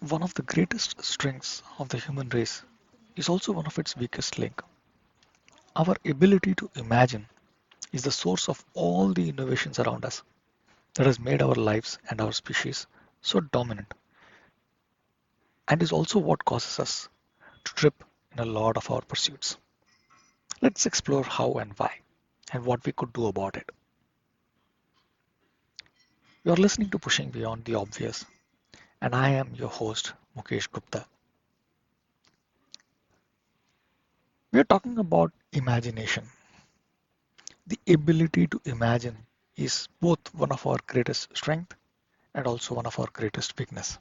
One of the greatest strengths of the human race is also one of its weakest link. Our ability to imagine is the source of all the innovations around us that has made our lives and our species so dominant and is also what causes us to trip in a lot of our pursuits. Let's explore how and why and what we could do about it. You're listening to Pushing Beyond the Obvious, and I am your host, Mukesh Gupta. We are talking about imagination. The ability to imagine is both one of our greatest strengths and also one of our greatest weakness.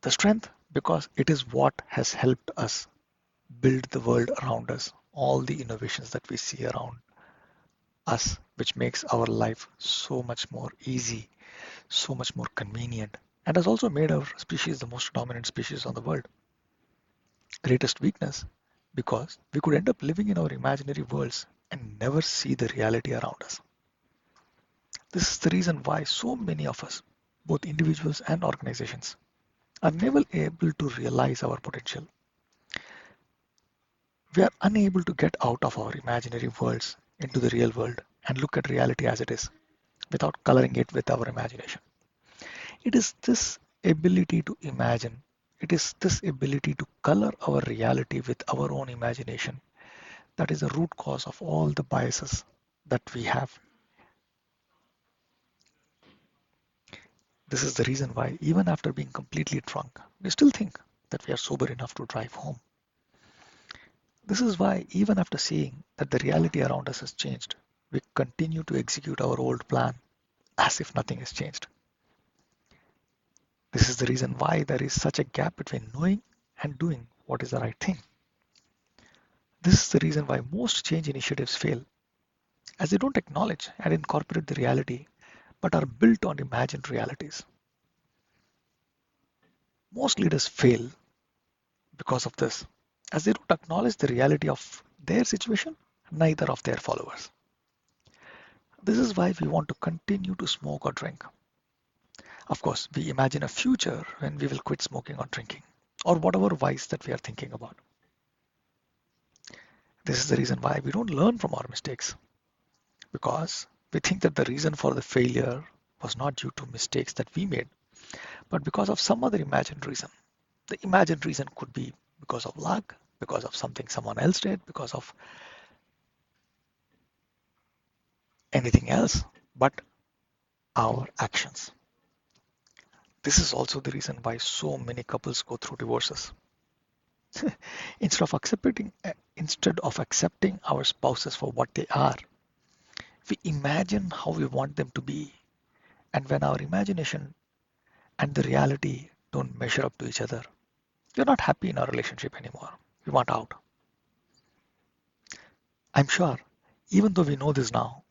The strength because it is what has helped us build the world around us, all the innovations that we see around us, which makes our life so much more easy, so much more convenient, and has also made our species the most dominant species on the world. Greatest weakness because we could end up living in our imaginary worlds and never see the reality around us. This is the reason why so many of us, both individuals and organizations, are never able to realize our potential. We are unable to get out of our imaginary worlds into the real world and look at reality as it is without coloring it with our imagination. It is this ability to imagine, it is this ability to color our reality with our own imagination that is the root cause of all the biases that we have. This is the reason why, even after being completely drunk, we still think that we are sober enough to drive home. This is why, even after seeing that the reality around us has changed, we continue to execute our old plan as if nothing has changed. This is the reason why there is such a gap between knowing and doing what is the right thing. This is the reason why most change initiatives fail, as they don't acknowledge and incorporate the reality but are built on imagined realities. Most leaders fail because of this, as they don't acknowledge the reality of their situation, neither of their followers. This is why we want to continue to smoke or drink. Of course, we imagine a future when we will quit smoking or drinking, or whatever vice that we are thinking about. This is the reason why we don't learn from our mistakes, because we think that the reason for the failure was not due to mistakes that we made, but because of some other imagined reason. The imagined reason could be because of luck, because of something someone else did, because of anything else but our actions. This is also the reason why so many couples go through divorces. Instead of accepting our spouses for what they are, we imagine how we want them to be. And when our imagination and the reality don't measure up to each other, we're not happy in our relationship anymore. We want out. I'm sure, even though we know this now,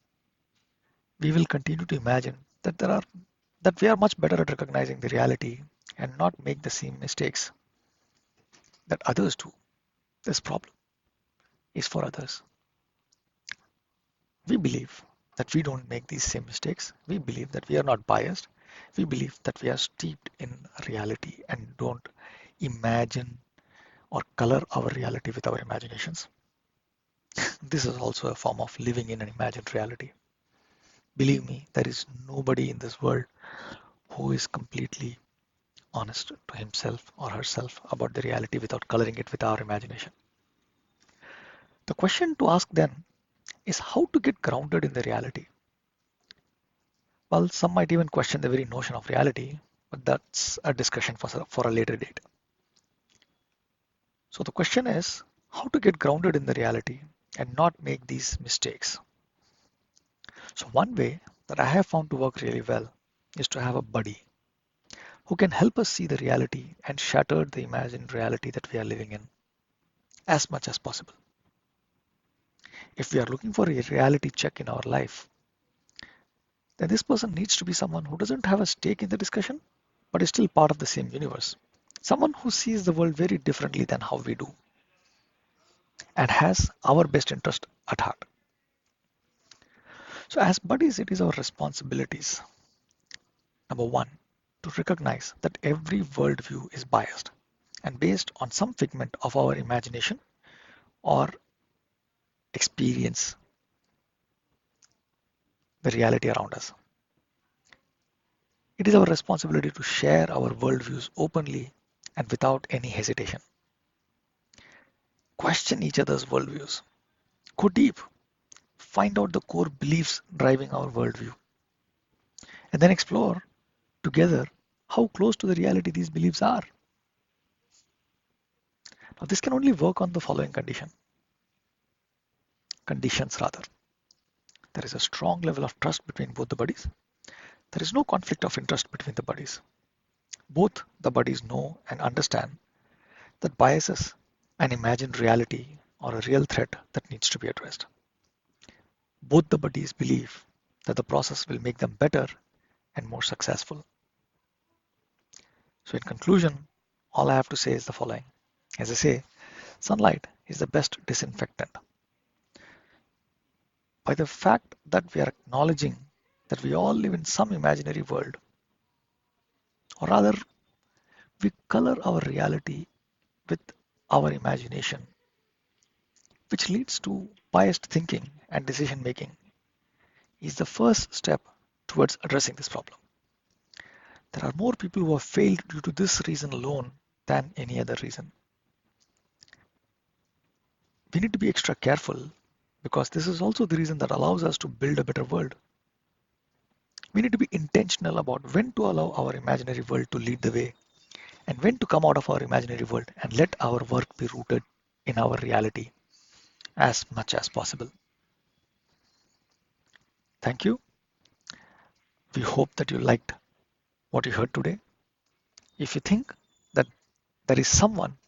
we will continue to imagine that we are much better at recognizing the reality and not make the same mistakes that others do. This problem is for others. We believe that we don't make these same mistakes. We believe that we are not biased. We believe that we are steeped in reality and don't imagine or color our reality with our imaginations. This is also a form of living in an imagined reality. Believe me, there is nobody in this world who is completely honest to himself or herself about the reality without coloring it with our imagination. The question to ask then is how to get grounded in the reality. Well, some might even question the very notion of reality, but that's a discussion for a later date. So the question is how to get grounded in the reality and not make these mistakes. So one way that I have found to work really well is to have a buddy who can help us see the reality and shatter the imagined reality that we are living in as much as possible. If we are looking for a reality check in our life, then this person needs to be someone who doesn't have a stake in the discussion, but is still part of the same universe. Someone who sees the world very differently than how we do and has our best interest at heart. So as buddies, it is our responsibilities Number one, to recognize that every worldview is biased and based on some figment of our imagination or experience the reality around us. It is our responsibility to share our worldviews openly and without any hesitation. Question each other's worldviews. Go deep. Find out the core beliefs driving our worldview. And then explore together how close to the reality these beliefs are. Now, this can only work on the following conditions rather. There is a strong level of trust between both the buddies. There is no conflict of interest between the buddies. Both the buddies know and understand that biases an imagined reality or a real threat that needs to be addressed. Both the buddies believe that the process will make them better and more successful. So in conclusion, all I have to say is the following. As I say, sunlight is the best disinfectant. By the fact that we are acknowledging that we all live in some imaginary world, or rather, we color our reality with our imagination, which leads to biased thinking and decision making, is the first step towards addressing this problem. There are more people who have failed due to this reason alone than any other reason. We need to be extra careful because this is also the reason that allows us to build a better world. We need to be intentional about when to allow our imaginary world to lead the way and when to come out of our imaginary world and let our work be rooted in our reality as much as possible. Thank you. We hope that you liked what you heard today. If you think that there is someone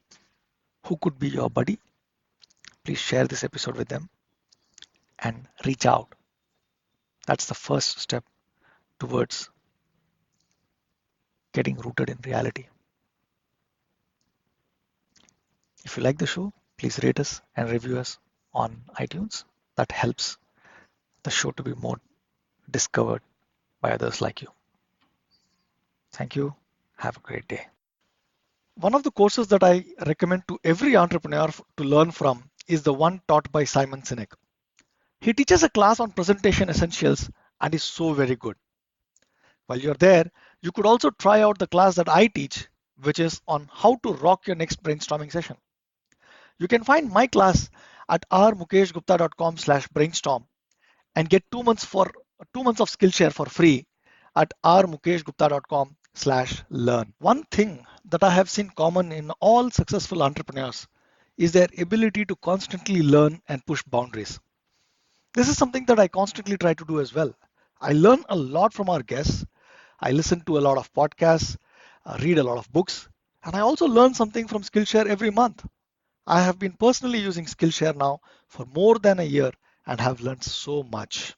who could be your buddy, please share this episode with them and reach out. That's the first step towards getting rooted in reality. If you like the show, please rate us and review us on iTunes. That helps the show to be more discovered by others like you. Thank you. Have a great day. One of the courses that I recommend to every entrepreneur to learn from is the one taught by Simon Sinek. He teaches a class on presentation essentials and is so very good. While you're there, you could also try out the class that I teach, which is on how to rock your next brainstorming session. You can find my class at rmukeshgupta.com/brainstorm and get 2 months of Skillshare for free at rmukeshgupta.com/learn. One thing that I have seen common in all successful entrepreneurs is their ability to constantly learn and push boundaries. This is something that I constantly try to do as well. I learn a lot from our guests. I listen to a lot of podcasts, read a lot of books, and I also learn something from Skillshare every month. I have been personally using Skillshare now for more than a year and have learned so much.